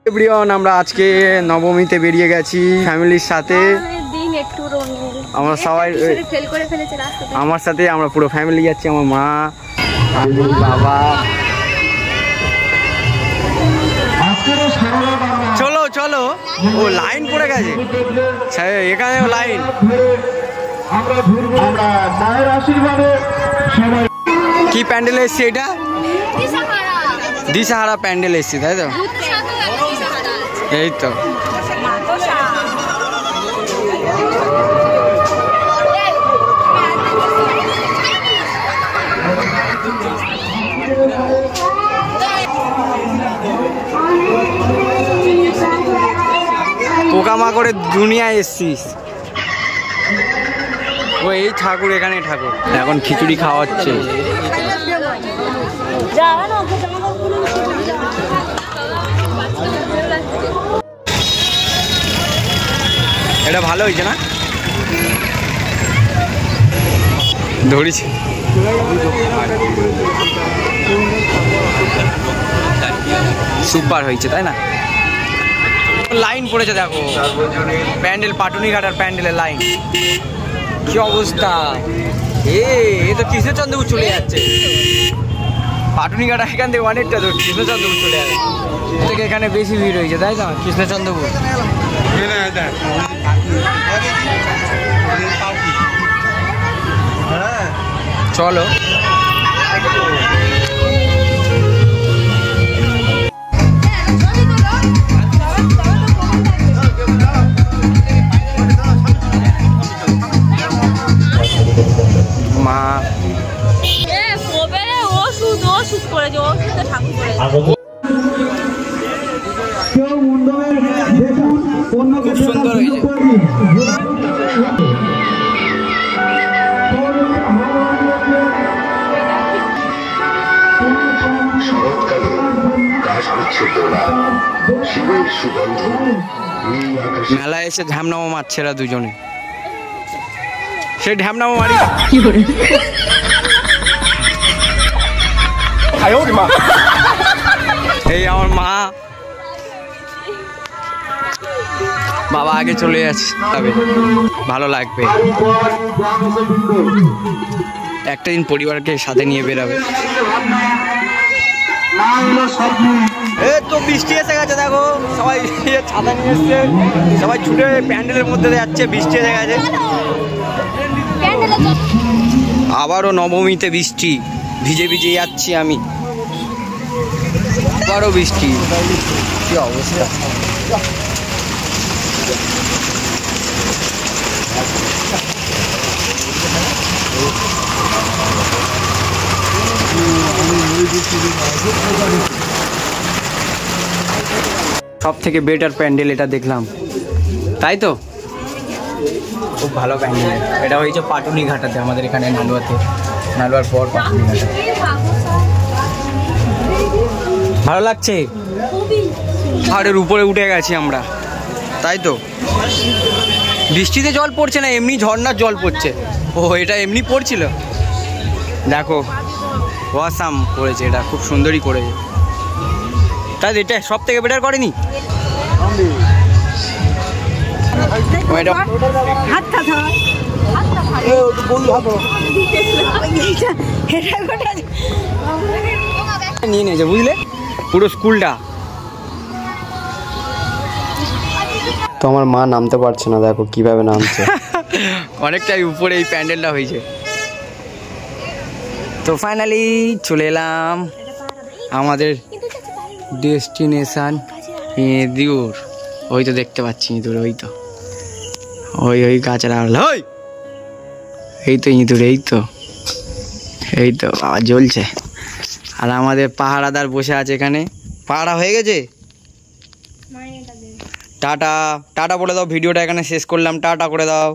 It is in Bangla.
এভরিওয়ান, আমরা আজকে নবমীতে বেরিয়ে গেছি ফ্যামিলির সাথে। আমরা সবাই আমার সাথে আমরা পুরো ফ্যামিলি যাচ্ছি। আমার মা, বাবা। চলো চলো, ও লাইন পড়ে গেছে এখানে লাইন। কি প্যান্ডেল এসছি? এটা দিশাহারা প্যান্ডেল এসছি, তাই তো? এই তো পোকামাকড়ের দুনিয়ায় এসছিস। ও এই ঠাকুর, এখানে ঠাকুর। এখন খিচুড়ি খাওয়া হচ্ছে। এটা ভালো হয়েছে না? ধরেছি। সুপার হয়েছে, তাই না? লাইন পড়েছে দেখো, প্যান্ডেল, পাটুনি ঘাটার প্যান্ডেলের লাইন। কি অবস্থা! এ তো কৃষ্ণচন্দ্রপুর চলে যাচ্ছে। পাটুনি ঘাটা এখান থেকে অনেকটা দূর, কৃষ্ণচন্দ্রপুর চলে যাবে। থেকে এখানে বেশি ভিড় হয়েছে, তাই না? কৃষ্ণচন্দ্রপুর। চলো মা খুব সুন্দর হয়েছে। মেলায় এসে ঢ্যামনামো মারছে এরা দুজনে। সেই ঢ্যামনামো মারি কি করে? এই আমার মা বাবা আগে চলে যাচ্ছে, তবে ভালো লাগবে। একটা দিন পরিবারকে সাথে নিয়ে বেরাবে। তো বৃষ্টি এসে গেছে দেখো, সবাই ছাতা নিয়ে এসছে, সবাই ছুটে প্যান্ডেলের মধ্যে যাচ্ছে। বৃষ্টি এসে গেছে, আবারও নবমীতে বৃষ্টি, ভিজে ভিজে যাচ্ছি আমি। আবারও বৃষ্টি, কি অবস্থা! সব থেকে বেটার প্যান্ডেল এটা দেখলাম, তাই তো? খুব ভালো প্যান্ডেল। এটা হয়েছে পাটুনি ঘাটাতে, আমাদের এখানে নালুয়াতে, নালুয়ার পর পাটুনি ঘাটা। ভালো লাগছে। পাহাড়ের উপরে উঠে গেছি আমরা, তাই তো? বৃষ্টিতে জল পড়ছে না, এমনি ঝর্ণার জল পড়ছে। ও এটা এমনি পড়ছিল, দেখো ওয়াসাম করেছে, এটা খুব সুন্দরই করেছে। তাই এটা সব থেকে বেটার করেনি? নিয়ে নিয়েছে বুঝলে, পুরো স্কুলটা। তো আমার মা নামতে পারছে না, দেখো কিভাবে নামছে। অনেকটাই উপরে এই প্যান্ডেলটা হয়েছে। তো ফাইনালি চলে এলাম আমাদের ডেস্টিনেশন ইঁদুর। ওই তো দেখতে পাচ্ছি ইঁদুর, ওই তো ওই গাছের আড়াল, ওই এই তো ইঁদুর, এই তো এই তো বাবা জ্বলছে। আর আমাদের পাহারাদার বসে আছে এখানে। পাহারা হয়ে গেছে। টাটা টাটা বলে দাও, ভিডিওটা এখানে শেষ করলাম। টাটা করে দাও।